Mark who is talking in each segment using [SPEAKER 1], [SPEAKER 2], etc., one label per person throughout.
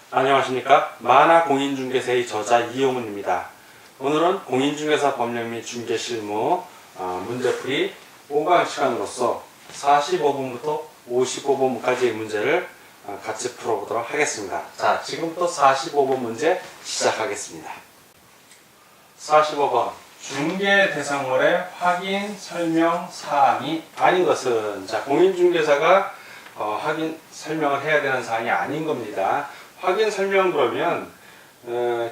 [SPEAKER 1] 안녕하십니까. 만화공인중개사의 저자 이용훈입니다. 오늘은 공인중개사 법령 및 중개실무 문제풀이 5강 시간으로서 45번부터 55번까지의 문제를 같이 풀어보도록 하겠습니다. 자, 지금부터 45번 문제 시작하겠습니다. 45번. 중개 대상물의 확인 설명 사항이 아닌 것은, 자, 공인중개사가 확인 설명을 해야 되는 사항이 아닌 겁니다. 확인 설명 그러면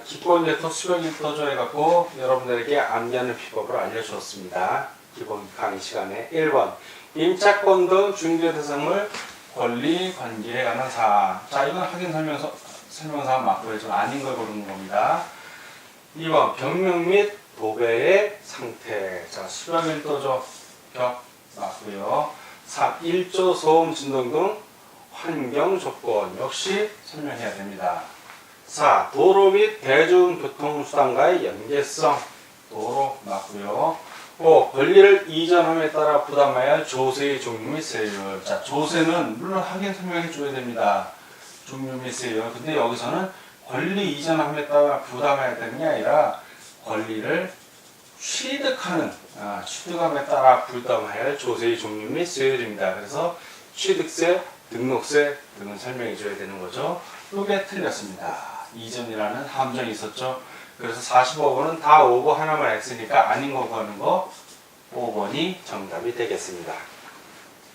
[SPEAKER 1] 기본 레터 수령 일터조 해갖고 여러분들에게 암기하는 비법을 알려주었습니다. 기본 강의 시간에 1번 임차권 등 중개 대상물 권리 관계에 관한 사항. 자, 이건 확인 설명사항 맞고요. 좀 아닌 걸 고르는 겁니다. 2번 병명 및 도배의 상태. 자, 수령 일터조 벽 맞고요. 3. 일조 소음 진동 등 환경 조건 역시 설명해야 됩니다. 4. 도로 및 대중교통수단과의 연계성. 도로 맞고요. 5. 권리를 이전함에 따라 부담해야 할 조세의 종류 및 세율. 자, 조세는 물론 확인 설명해 줘야 됩니다. 종류 및 세율. 근데 여기서는 권리 이전함에 따라 부담해야 되는 게 아니라 권리를 취득함에 따라 부담해야 할 조세의 종류 및 세율입니다. 그래서 취득세, 등록세 등은 설명해 줘야 되는 거죠. 이게 틀렸습니다. 이전이라는 함정이 있었죠. 그래서 45번은 다 오고 하나만 X니까 아닌 거 구하는 거 5번이 정답이 되겠습니다.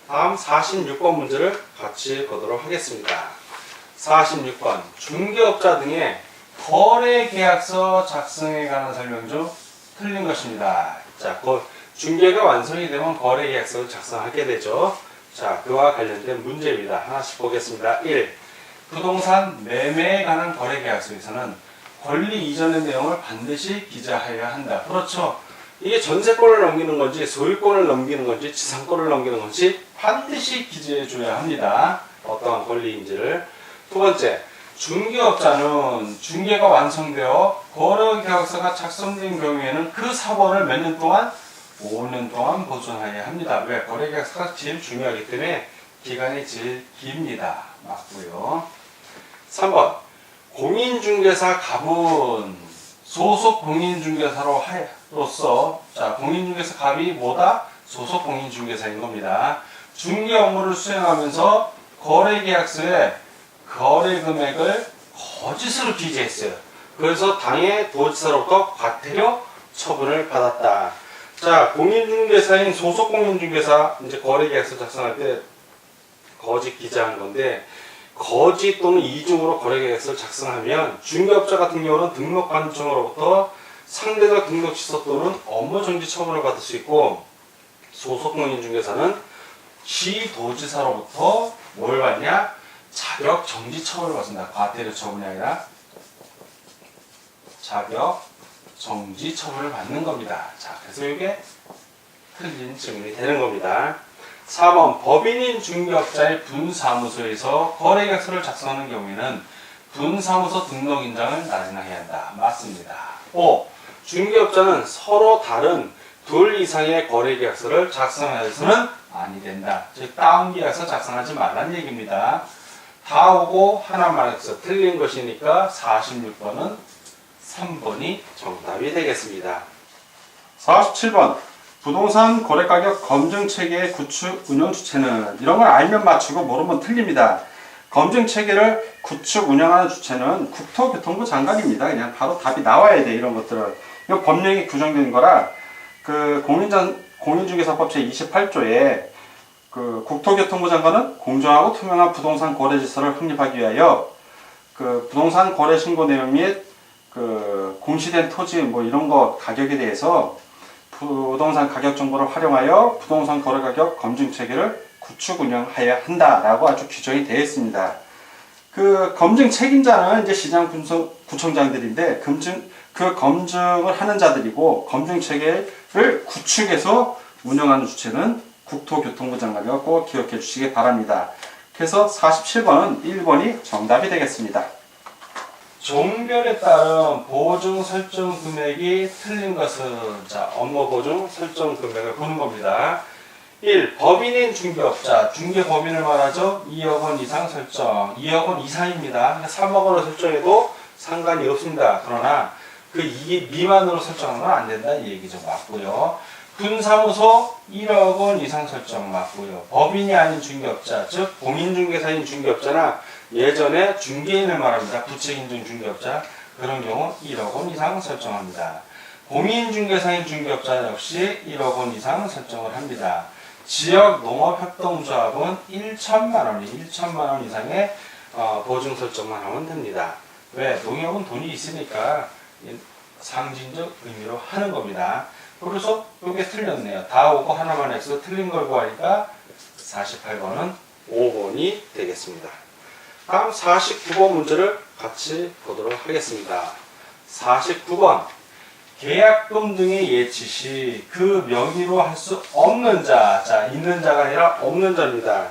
[SPEAKER 1] 다음 46번 문제를 같이 보도록 하겠습니다. 46번 중개업자 등의 거래계약서 작성에 관한 설명 중 틀린 것입니다. 자, 중개가 완성이 되면 거래계약서를 작성하게 되죠. 자, 그와 관련된 문제입니다. 하나씩 보겠습니다. 1. 부동산 매매에 관한 거래계약서에서는 권리 이전의 내용을 반드시 기재하여야 한다. 그렇죠. 이게 전세권을 넘기는 건지 소유권을 넘기는 건지 지상권을 넘기는 건지 반드시 기재해 줘야 합니다. 어떠한 권리인지를. 두 번째, 중개업자는 중개가 완성되어 거래계약서가 작성된 경우에는 그 사본을 몇 년 동안? 5년 동안 보존해야 합니다. 왜? 거래계약서가 제일 중요하기 때문에 기간이 제일 깁니다. 맞고요. 3번 공인중개사 갑은 소속 공인중개사로서, 자, 공인중개사 갑이 뭐다? 소속 공인중개사인 겁니다. 중개 업무를 수행하면서 거래계약서에 거래금액을 거짓으로 기재했어요. 그래서 당해 도지사로부터 과태료 처분을 받았다. 자, 공인중개사인 소속 공인중개사, 이제 거래계약서 작성할 때 거짓 기재한 건데, 거짓 또는 이중으로 거래계약서를 작성하면 중개업자 같은 경우는 등록관청으로부터 상대적 등록 취소 또는 업무정지 처분을 받을 수 있고, 소속 공인중개사는 시도지사로부터 뭘 받냐? 자격 정지 처분을 받습니다. 과태료 처분이 아니라 자격 정지 처분을 받는 겁니다. 자, 그래서 이게 틀린 질문이 되는 겁니다. 4번 법인인 중개업자의 분사무소에서 거래계약서를 작성하는 경우에는 분사무소 등록인장을 나중에 해야 한다. 맞습니다. 5. 중개업자는 서로 다른 둘 이상의 거래계약서를 작성해서는 아니 된다. 즉 다운계약서 작성하지 말라는 얘기입니다. 다 오고 하나만 해서 틀린 것이니까 46번은 3번이 정답이 되겠습니다.
[SPEAKER 2] 47번 부동산 거래가격 검증체계 구축 운영 주체는, 이런 걸 알면 맞추고 모르면 틀립니다. 검증체계를 구축 운영하는 주체는 국토교통부 장관입니다. 그냥 바로 답이 나와야 돼. 이런 것들은 이거 법령이 규정된 거라, 그 공인중개사법 제28조에 그 국토교통부 장관은 공정하고 투명한 부동산 거래 질서를 확립하기 위하여 그 부동산 거래 신고 내용 및 그 공시된 토지 뭐 이런 거 가격에 대해서 부동산 가격 정보를 활용하여 부동산 거래 가격 검증 체계를 구축 운영해야 한다라고 아주 규정이 되어 있습니다. 그 검증 책임자는 이제 시장 구청장들인데 그 검증을 하는 자들이고, 검증 체계를 구축해서 운영하는 주체는 국토교통부 장관이라고 꼭 기억해 주시기 바랍니다. 그래서 47번은 1번이 정답이 되겠습니다.
[SPEAKER 1] 종별에 따른 보증 설정 금액이 틀린 것은, 자, 업무 보증 설정 금액을 보는 겁니다. 1. 법인인 중개업자, 중개 범위를 말하죠. 2억 원 이상 설정, 2억 원 이상입니다. 3억 원을 설정해도 상관이 없습니다. 그러나 그 2억 미만으로 설정하면 안 된다 이 얘기죠. 맞고요. 분사무소 1억 원 이상 설정 맞고요. 법인이 아닌 중개업자, 즉 공인중개사인 중개업자나 예전에 중개인을 말합니다. 부책인증 중개업자, 그런 경우 1억 원 이상 설정합니다. 공인중개사인 중개업자 역시 1억 원 이상 설정을 합니다. 지역 농업협동조합은 1천만 원 이상의 보증 설정만 하면 됩니다. 왜? 농협은 돈이 있으니까 상징적 의미로 하는 겁니다. 그래서 이게 틀렸네요. 다 오고 하나만 해서 틀린 걸 구하니까 48번은 5번이 되겠습니다. 다음 49번 문제를 같이 보도록 하겠습니다. 49번. 계약금 등의 예치 시 그 명의로 할 수 없는 자, 있는 자가 아니라 없는 자입니다.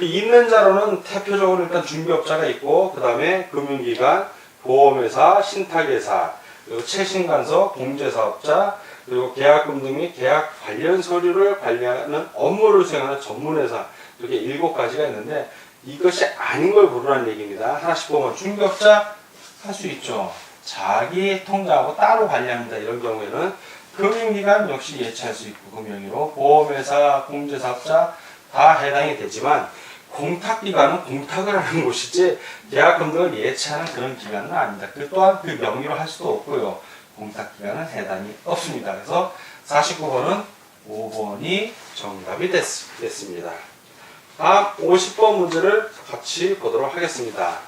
[SPEAKER 1] 있는 자로는 대표적으로 일단 중개업자가 있고, 그 다음에 금융기관, 보험회사, 신탁회사, 그리고 최신간서, 공제사업자, 그리고 계약금 등의 계약 관련 서류를 관리하는 업무를 수행하는 전문회사, 이렇게 7가지가 있는데 이것이 아닌 걸 고르라는 얘기입니다. 하나씩 보면 중개업자 할 수 있죠. 자기 통장하고 따로 관리합니다. 이런 경우에는 금융기관 역시 예치할 수 있고 금융으로 보험회사, 공제사업자 다 해당이 되지만 공탁기관은 공탁을 하는 곳이지 계약금 등을 예치하는 그런 기관은 아닙니다. 그 또한 그 명의로 할 수도 없고요. 공탁기관은 해당이 없습니다. 그래서 49번은 5번이 정답이 됐습니다. 다음 50번 문제를 같이 보도록 하겠습니다.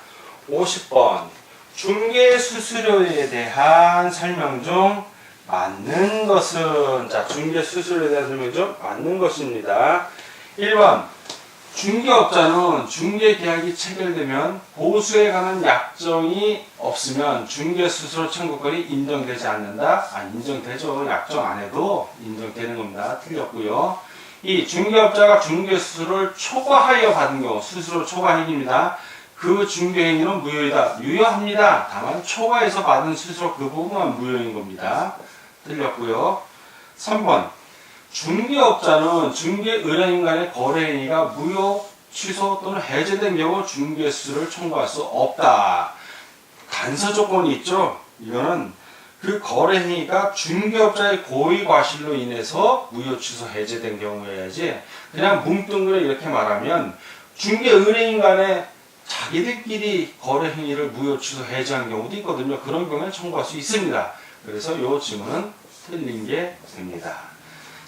[SPEAKER 1] 50번. 중개 수수료에 대한 설명 중 맞는 것은, 중개 수수료에 대한 설명 중 맞는 것입니다. 1번. 중개업자는 중개계약이 체결되면 보수에 관한 약정이 없으면 중개수수료 청구권이 인정되지 않는다. 인정되죠. 약정 안 해도 인정되는 겁니다. 틀렸고요. 이 중개업자가 중개수수료를 초과하여 받은 경우, 수수료 초과행위입니다. 그 중개행위는 무효이다. 유효합니다. 다만 초과해서 받은 수수료 그 부분만 무효인 겁니다. 틀렸고요. 3번. 중개업자는 중개의뢰인 간의 거래행위가 무효, 취소 또는 해제된 경우 중개수수료를 청구할 수 없다. 단서 조건이 있죠. 이거는 그 거래행위가 중개업자의 고의과실로 인해서 무효, 취소, 해제된 경우여야지 그냥 뭉뚱그려 이렇게 말하면 중개의뢰인 간에 자기들끼리 거래행위를 무효, 취소, 해제한 경우도 있거든요. 그런 경우에 청구할 수 있습니다. 그래서 이 질문은 틀린 게 됩니다.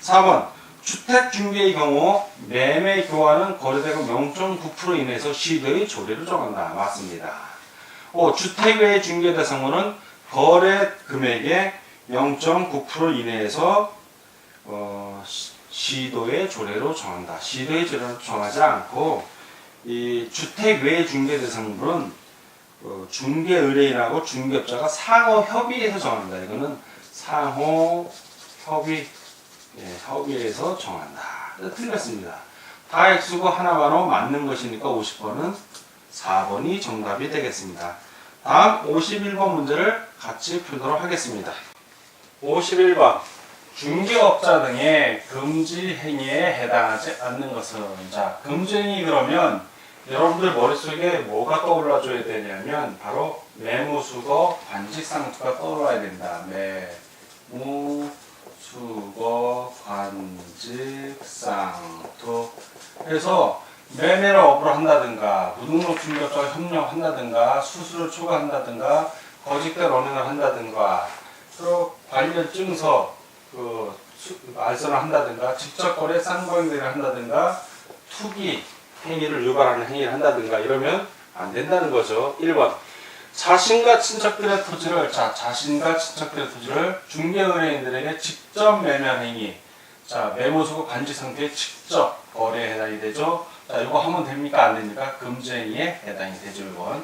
[SPEAKER 1] 4번. 주택중개의 경우 매매 교환은 거래대금 0.9% 이내에서 시도의 조례를 정한다. 맞습니다. 5. 주택 외의 중개 대상물은 거래 금액의 0.9% 이내에서 시도의 조례로 정한다. 시도의 조례로 정하지 않고 이 주택 외의 중개 대상물은 중개 의뢰인하고 중개업자가 상호 협의해서 정한다. 이거는 상호 협의해서 정한다. 틀렸습니다. 다 X고 하나만으로 맞는 것이니까 50번은 4번이 정답이 되겠습니다. 다음 51번 문제를 같이 풀도록 하겠습니다. 51번. 중개업자 등의 금지 행위에 해당하지 않는 것은, 금지 행위 그러면 여러분들 머릿속에 뭐가 떠올라줘야 되냐면 바로 매무수거 관직상투가 떠올라야 된다. 매무수거 관직상투. 그래서 매매를 업으로 한다든가 무등록 중개업자가 협력한다든가 수수료 초과한다든가 거짓된 언행을 한다든가 또 관련 증서 알선을 한다든가 직접 거래 쌍방대를 한다든가 투기 행위를 유발하는 행위를 한다든가 이러면 안 된다는 거죠. 1번. 자신과 친척들의 토지를 중개의뢰인들에게 직접 매매한 행위. 매무수거 관직상투에 직접 거래에 해당이 되죠. 이거 하면 됩니까? 안 됩니까? 금지 행위에 해당이 되죠. 1번.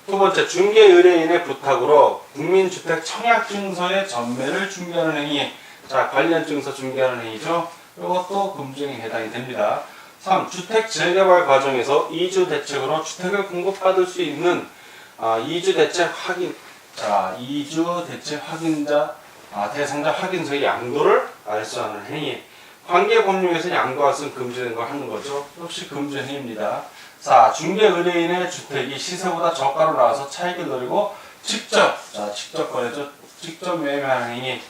[SPEAKER 1] 두 번째, 중개의뢰인의 부탁으로 국민주택 청약증서의 전매를 중개하는 행위. 관련 증서 중개하는 행위죠. 이것도 금지 행위에 해당이 됩니다. 3. 주택 재개발 과정에서 이주 대책으로 주택을 공급받을 수 있는 이주 대책 확인. 이주 대책 확인자 대상자 확인서의 양도를 알선하는 행위. 관계법령에서 양도할수는 금지된 걸 하는 거죠. 역시 금지된 행위입니다. 자, 중개 의뢰인의 주택이 시세보다 저가로 나와서 차익을 노리고 직접 거래죠. 직접 매매하는 행위.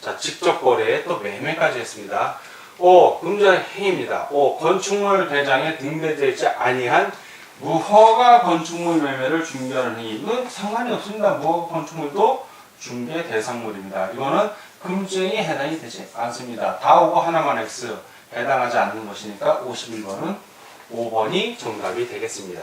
[SPEAKER 1] 자, 직접 거래에 또 매매까지 했습니다. 5. 금지된 행위입니다. 5. 건축물 대장에 등재되어 있지 아니한 무허가 건축물 매매를 중개하는 행위. 이건 상관이 없습니다. 무허가 건축물도 중개 대상물입니다. 이거는 금지행위에 해당이 되지 않습니다. 다 오고 하나만 X 해당하지 않는 것이니까 51번은 5번이 정답이 되겠습니다.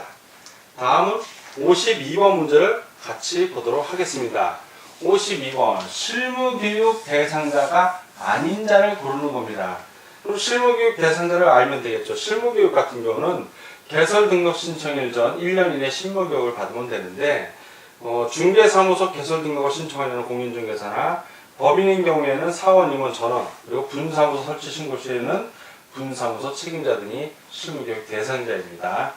[SPEAKER 1] 다음은 52번 문제를 같이 보도록 하겠습니다. 52번 실무교육 대상자가 아닌 자를 고르는 겁니다. 그럼 실무교육 대상자를 알면 되겠죠. 실무교육 같은 경우는 개설 등록 신청일 전 1년 이내 실무교육을 받으면 되는데 중개사무소 개설 등록을 신청하려는 공인중개사나 법인인 경우에는 사원 임원 전원 그리고 분사무소 설치 신고 시에는 분사무소 책임자 등이 실무교육 대상자입니다.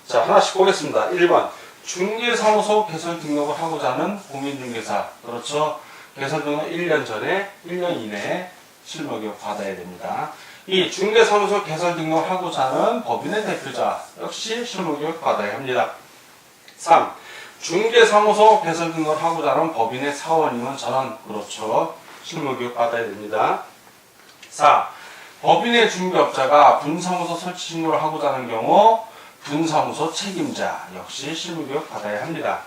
[SPEAKER 1] 자, 하나씩 보겠습니다. 1번 중개사무소 개설 등록을 하고자 하는 공인중개사. 그렇죠. 개설 등록 1년 전에 1년 이내에 실무교육 받아야 됩니다. 2. 중개사무소 개설 등록을 하고자 하는 법인의 대표자. 역시 실무교육 받아야 합니다. 3. 중개사무소 개설 등록을 하고자 하는 법인의 사원임원 전원. 그렇죠. 실무교육 받아야 됩니다. 4. 법인의 중개업자가 분사무소 설치 신고를 하고자 하는 경우 분사무소 책임자 역시 실무교육 받아야 합니다.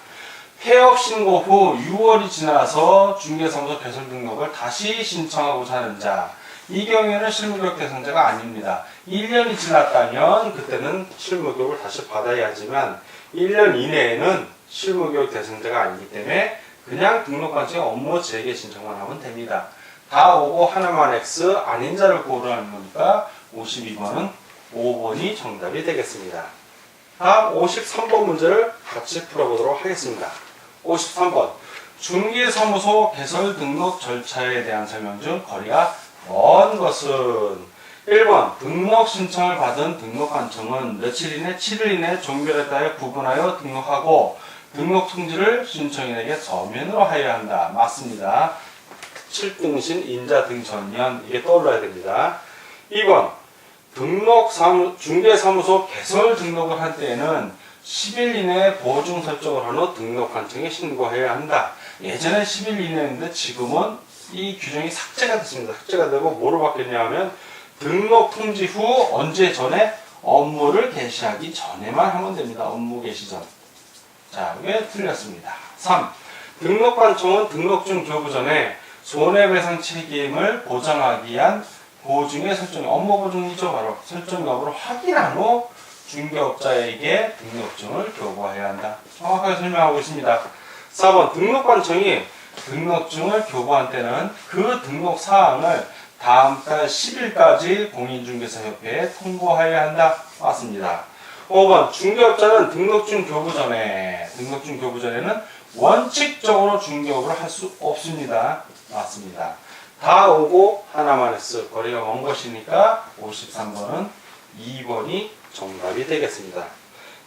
[SPEAKER 1] 폐업 신고 후 6월이 지나서 중개사무소 개설 등록을 다시 신청하고자 하는 자. 이 경우에는 실무교육 대상자가 아닙니다. 1년이 지났다면 그때는 실무교육을 다시 받아야 하지만 1년 이내에는 실무교육 대상자가 아니기 때문에 그냥 등록관청에 업무 재개 신청만 하면 됩니다. 다 오고 하나만 X 아닌 자를 고르는 거니까 52번은 5번이 정답이 되겠습니다. 다음 53번 문제를 같이 풀어보도록 하겠습니다. 53번 중개사무소 개설 등록 절차에 대한 설명 중 거리가 먼 것은 1번 등록 신청을 받은 등록관청은 며칠 이내 7일 이내 종결에 따라 구분하여 등록하고 등록 통지를 신청인에게 서면으로 하여야 한다. 맞습니다. 7등신 인자 등 전년 이게 떠올라야 됩니다. 2번 중개사무소 개설 등록을 할 때에는 10일 이내에 보증 설정을 한 후 등록관청에 신고해야 한다. 예전에 10일 이내였는데 지금은 이 규정이 삭제가 됐습니다. 삭제가 되고 뭐로 바뀌었냐 하면 등록 통지 후 언제 전에 업무를 개시하기 전에만 하면 됩니다. 업무 개시 전. 자, 이게 틀렸습니다. 3. 등록관청은 등록 중 교부 전에 손해배상 책임을 보장하기 위한 보증의 설정, 업무 보증이죠. 바로 설정 여부를 확인한 후 중개업자에게 등록증을 교부해야 한다. 정확하게 설명하고 있습니다. 4번 등록관청이 등록증을 교부한 때는 그 등록 사항을 다음 달 10일까지 공인중개사협회에 통보해야 한다. 맞습니다. 5번 중개업자는 등록증 교부 전에는 원칙적으로 중개업을 할 수 없습니다. 맞습니다. 다 오고 하나만 X 거리가 먼 것이니까 53번은 2번이 정답이 되겠습니다.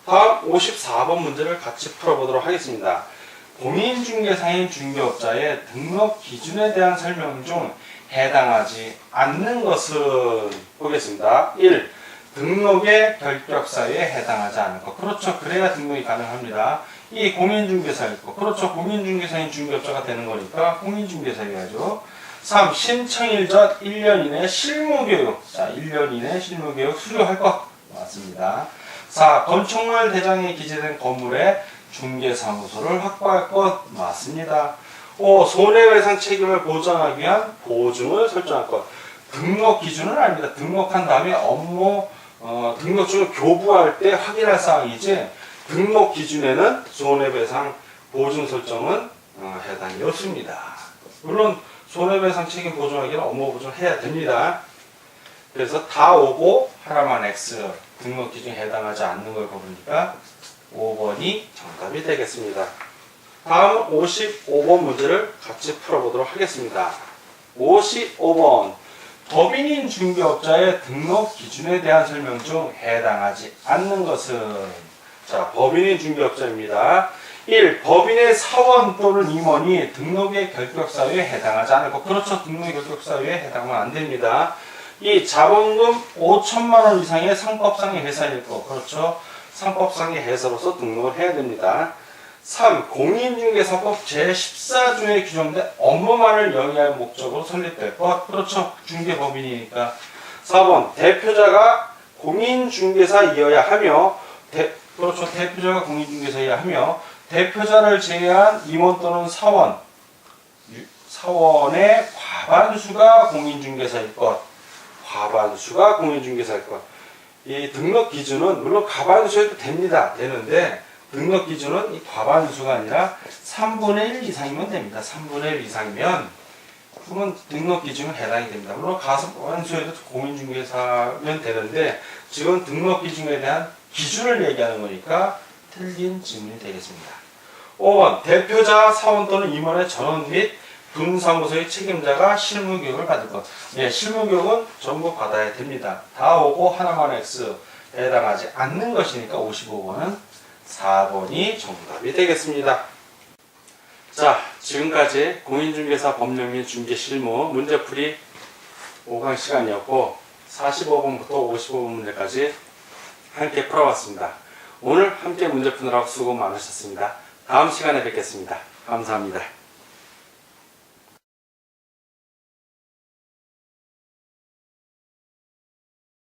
[SPEAKER 1] 다음 54번 문제를 같이 풀어보도록 하겠습니다. 공인중개사인 중개업자의 등록 기준에 대한 설명 중 해당하지 않는 것은 보겠습니다. 1. 등록의 결격사유에 해당하지 않을 것. 그렇죠. 그래야 등록이 가능합니다. 이 공인중개사일 것. 그렇죠. 공인중개사인 중개업자가 되는 거니까 공인중개사여야죠. 3. 신청일 전 1년 이내 실무교육. 자, 1년 이내 실무교육 수료할 것. 맞습니다. 4. 건축물 대장에 기재된 건물에 중개사무소를 확보할 것. 맞습니다. 5. 손해배상 책임을 보장하기 위한 보증을 설정할 것. 등록 기준은 아닙니다. 등록한 다음에 업무 등록증을 교부할 때 확인할 사항이지 등록 기준에는 손해배상 보증 설정은 해당이 없습니다. 물론 손해배상 책임 보증하기는 업무 보증을 해야 됩니다. 그래서 다 오고 하나만 X 등록 기준에 해당하지 않는 걸 고르니까 5번이 정답이 되겠습니다. 다음 55번 문제를 같이 풀어보도록 하겠습니다. 55번 법인인 중개업자의 등록 기준에 대한 설명 중 해당하지 않는 것은 자, 법인인 중개업자입니다. 1. 법인의 사원 또는 임원이 등록의 결격사유에 해당하지 않을 것. 그렇죠. 등록의 결격사유에 해당하면 안 됩니다. 이 자본금 5천만 원 이상의 상법상의 회사일 거. 그렇죠? 상법상의 회사로서 등록을 해야 됩니다. 3. 공인중개사법 제14조에 규정된 업무만을 영위할 목적으로 설립될 것. 그렇죠? 중개법인이니까. 4번. 대표자가 공인중개사이어야 하며, 그렇죠? 대표자가 공인중개사이어야 하며, 대표자를 제외한 임원 또는 사원의 과반수가 공인중개사일 것. 과반수가 공인중개사일 것. 이 등록 기준은 물론 과반수여도 됩니다. 되는데 등록 기준은 이 과반수가 아니라 3분의 1 이상이면 됩니다. 3분의 1 이상이면 그러면 등록 기준은 해당이 됩니다. 물론 과반수여도 공인중개사면 되는데 지금 등록 기준에 대한 기준을 얘기하는 거니까 틀린 질문이 되겠습니다. 5번 대표자 사원 또는 임원의 전원 및 분사무소의 책임자가 실무교육을 받을 것. 네, 실무교육은 전부 받아야 됩니다. 다 오고 하나만 X에 해당하지 않는 것이니까 55번은 4번이 정답이 되겠습니다. 자, 지금까지 공인중개사 법령 및 중개 실무 문제풀이 5강 시간이었고 45번부터 55번 문제까지 함께 풀어봤습니다. 오늘 함께 문제 푸느라고 수고 많으셨습니다. 다음 시간에 뵙겠습니다. 감사합니다.